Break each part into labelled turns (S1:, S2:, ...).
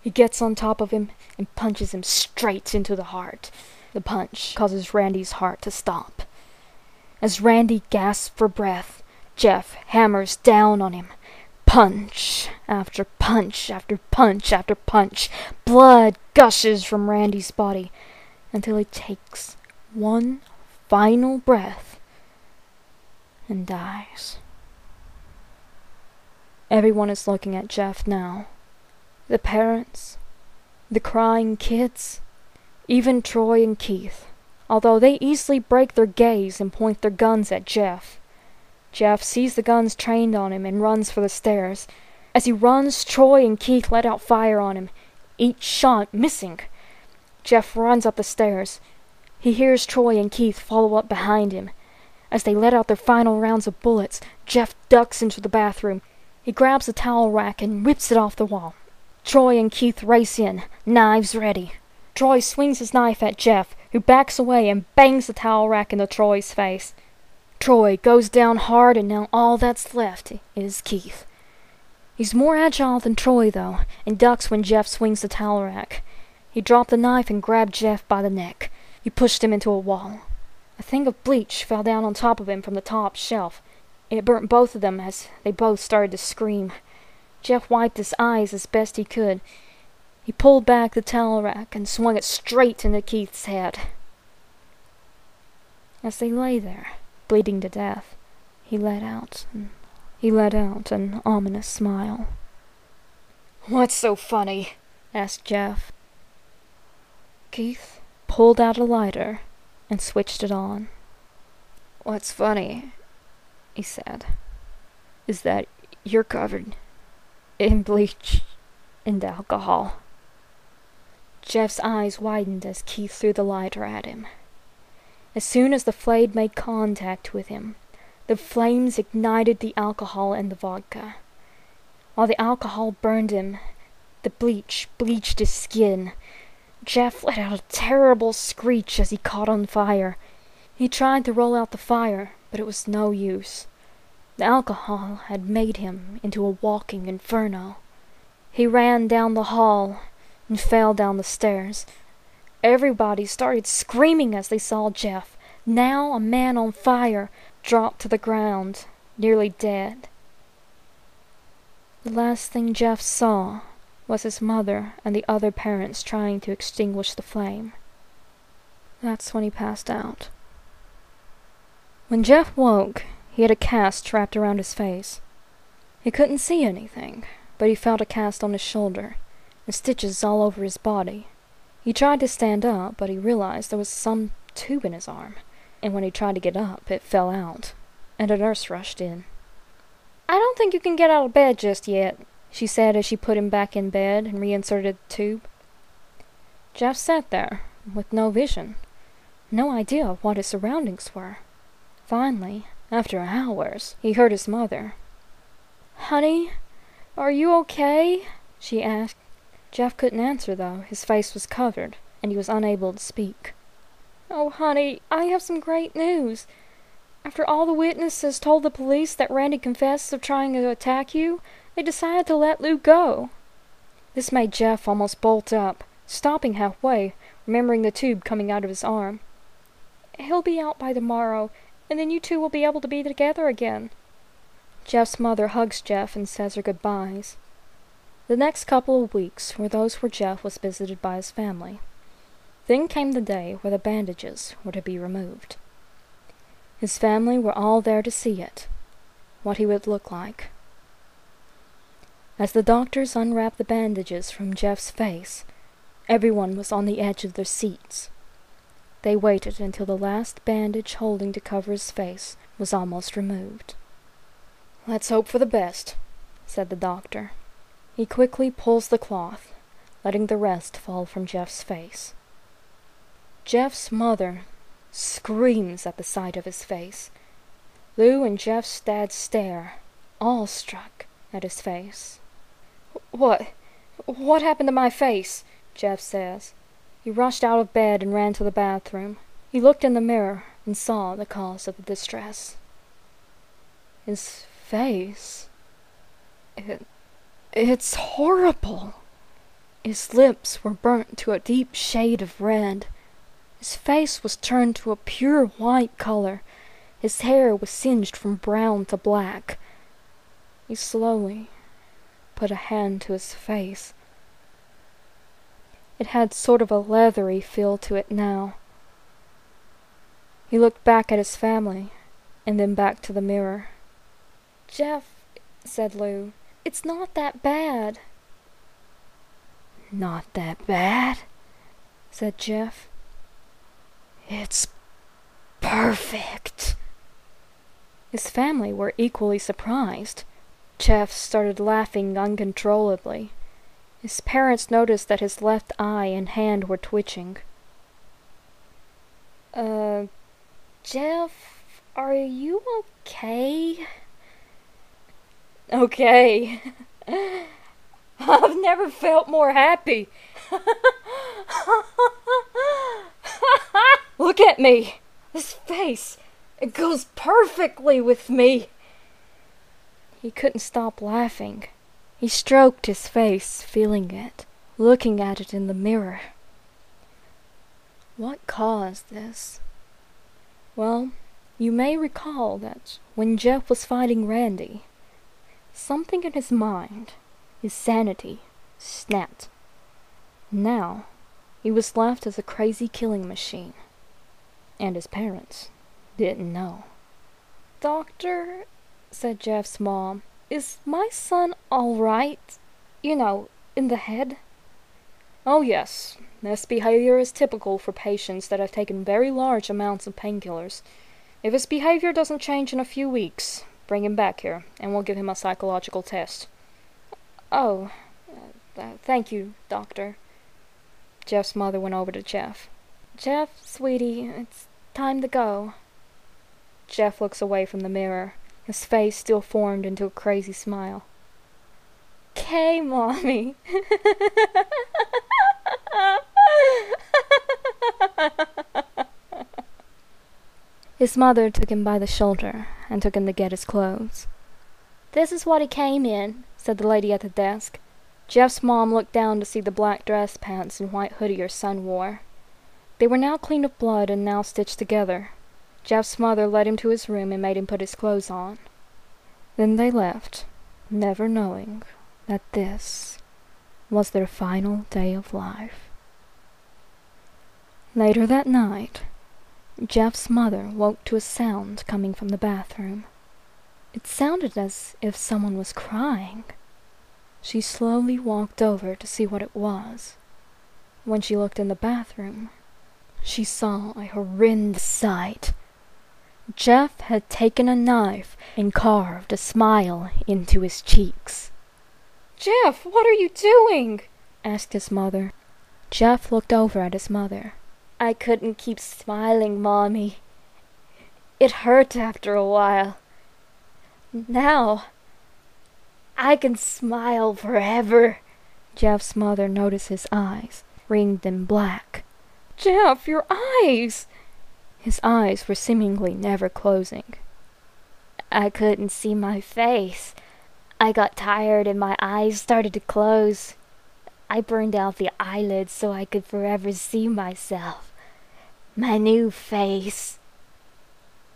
S1: He gets on top of him and punches him straight into the heart. The punch causes Randy's heart to stop. As Randy gasps for breath, Jeff hammers down on him. Punch after punch after punch after punch. Blood gushes from Randy's body until he takes one final breath and dies. Everyone is looking at Jeff now. The parents, the crying kids, even Troy and Keith, although they easily break their gaze and point their guns at Jeff. Jeff sees the guns trained on him and runs for the stairs. As he runs, Troy and Keith let out fire on him, each shot missing. Jeff runs up the stairs. He hears Troy and Keith follow up behind him. As they let out their final rounds of bullets, Jeff ducks into the bathroom. He grabs the towel rack and whips it off the wall. Troy and Keith race in, knives ready. Troy swings his knife at Jeff, who backs away and bangs the towel rack into Troy's face. Troy goes down hard, and now all that's left is Keith. He's more agile than Troy, though, and ducks when Jeff swings the towel rack. He dropped the knife and grabbed Jeff by the neck. He pushed him into a wall. A thing of bleach fell down on top of him from the top shelf. It burnt both of them as they both started to scream. Jeff wiped his eyes as best he could. He pulled back the towel rack and swung it straight into Keith's head. As they lay there, bleeding to death, he let out an ominous smile. "What's so funny?" asked Jeff. Keith pulled out a lighter and switched it on. "What's funny," he said, "is that you're covered in bleach and alcohol." Jeff's eyes widened as Keith threw the lighter at him. As soon as the flame made contact with him, the flames ignited the alcohol and the vodka. While the alcohol burned him, the bleach bleached his skin. Jeff let out a terrible screech as he caught on fire. He tried to roll out the fire, but it was no use. The alcohol had made him into a walking inferno. He ran down the hall and fell down the stairs. Everybody started screaming as they saw Jeff, now a man on fire, drop to the ground, nearly dead. The last thing Jeff saw was his mother and the other parents trying to extinguish the flame. That's when he passed out. When Jeff woke, he had a cast wrapped around his face. He couldn't see anything, but he felt a cast on his shoulder, and stitches all over his body. He tried to stand up, but he realized there was some tube in his arm, and when he tried to get up, it fell out, and a nurse rushed in. "I don't think you can get out of bed just yet," she said as she put him back in bed and reinserted the tube. Jeff sat there, with no vision, no idea of what his surroundings were. Finally, after hours, he heard his mother. "Honey, are you okay?" she asked. Jeff couldn't answer, though. His face was covered, and he was unable to speak. "Oh, honey, I have some great news. After all the witnesses told the police that Randy confessed of trying to attack you, they decided to let Lou go." This made Jeff almost bolt up, stopping halfway, remembering the tube coming out of his arm. "He'll be out by tomorrow, and then you two will be able to be together again." Jeff's mother hugs Jeff and says her goodbyes. The next couple of weeks were those where Jeff was visited by his family. Then came the day where the bandages were to be removed. His family were all there to see it, what he would look like. As the doctors unwrapped the bandages from Jeff's face, everyone was on the edge of their seats. They waited until the last bandage holding to cover his face was almost removed. "Let's hope for the best," said the doctor. He quickly pulls the cloth, letting the rest fall from Jeff's face. Jeff's mother screams at the sight of his face. Lou and Jeff's dad stare, awestruck, at his face. What happened to my face?" Jeff says. He rushed out of bed and ran to the bathroom. He looked in the mirror and saw the cause of the distress. His face... It's horrible. His lips were burnt to a deep shade of red. His face was turned to a pure white color. His hair was singed from brown to black. He slowly put a hand to his face. It had sort of a leathery feel to it now. He looked back at his family, and then back to the mirror. "Jeff," said Lou, "it's not that bad." "Not that bad?" said Jeff. "It's perfect." His family were equally surprised. Jeff started laughing uncontrollably. His parents noticed that his left eye and hand were twitching. Jeff, are you okay?" "Okay. I've never felt more happy." "Look at me. This face, it goes perfectly with me." He couldn't stop laughing. He stroked his face, feeling it, looking at it in the mirror. What caused this? Well, you may recall that when Jeff was fighting Randy, something in his mind, his sanity, snapped. Now, he was left as a crazy killing machine. And his parents didn't know. "Doctor," said Jeff's mom, "is my son all right? You know, in the head?" "Oh yes, this behavior is typical for patients that have taken very large amounts of painkillers. If his behavior doesn't change in a few weeks, bring him back here, and we'll give him a psychological test." "Oh, thank you, doctor." Jeff's mother went over to Jeff. "Jeff, sweetie, it's time to go." Jeff looks away from the mirror, his face still formed into a crazy smile. "'Kay, Mommy." His mother took him by the shoulder and took him to get his clothes. "This is what he came in," said the lady at the desk. Jeff's mom looked down to see the black dress pants and white hoodie her son wore. They were now clean of blood and now stitched together. Jeff's mother led him to his room and made him put his clothes on. Then they left, never knowing that this was their final day of life. Later that night, Jeff's mother woke to a sound coming from the bathroom. It sounded as if someone was crying. She slowly walked over to see what it was. When she looked in the bathroom, she saw a horrendous sight. Jeff had taken a knife and carved a smile into his cheeks. "Jeff, what are you doing?" asked his mother. Jeff looked over at his mother. "I couldn't keep smiling, Mommy. It hurt after a while. Now, I can smile forever." Jeff's mother noticed his eyes, ringed in black. "Jeff, your eyes!" His eyes were seemingly never closing. "I couldn't see my face. I got tired and my eyes started to close. I burned out the eyelids so I could forever see myself. My new face."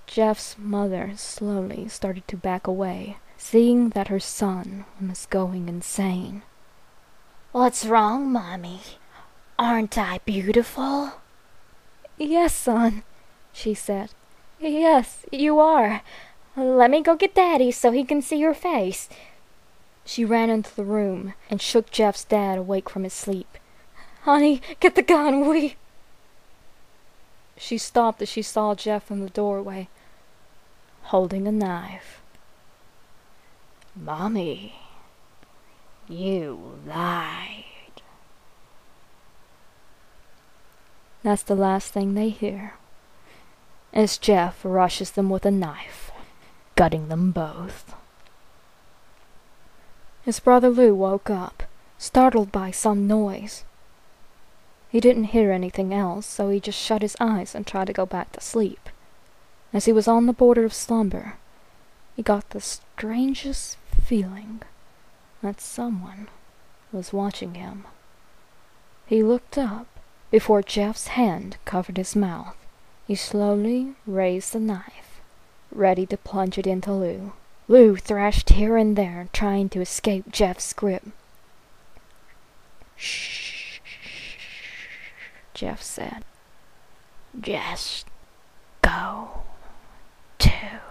S1: Jeff's mother slowly started to back away, seeing that her son was going insane. "What's wrong, Mommy? Aren't I beautiful?" "Yes, son," she said. "Yes, you are. Let me go get Daddy so he can see your face." She ran into the room and shook Jeff's dad awake from his sleep. "Honey, get the gun, She stopped as she saw Jeff in the doorway, holding a knife. "Mommy, you lied." That's the last thing they hear, as Jeff rushes them with a knife, gutting them both. His brother Lou woke up, startled by some noise. He didn't hear anything else, so he just shut his eyes and tried to go back to sleep. As he was on the border of slumber, he got the strangest feeling that someone was watching him. He looked up. Before Jeff's hand covered his mouth, he slowly raised the knife, ready to plunge it into Lou. Lou thrashed here and there, trying to escape Jeff's grip. "Shh," Jeff said. "Just go to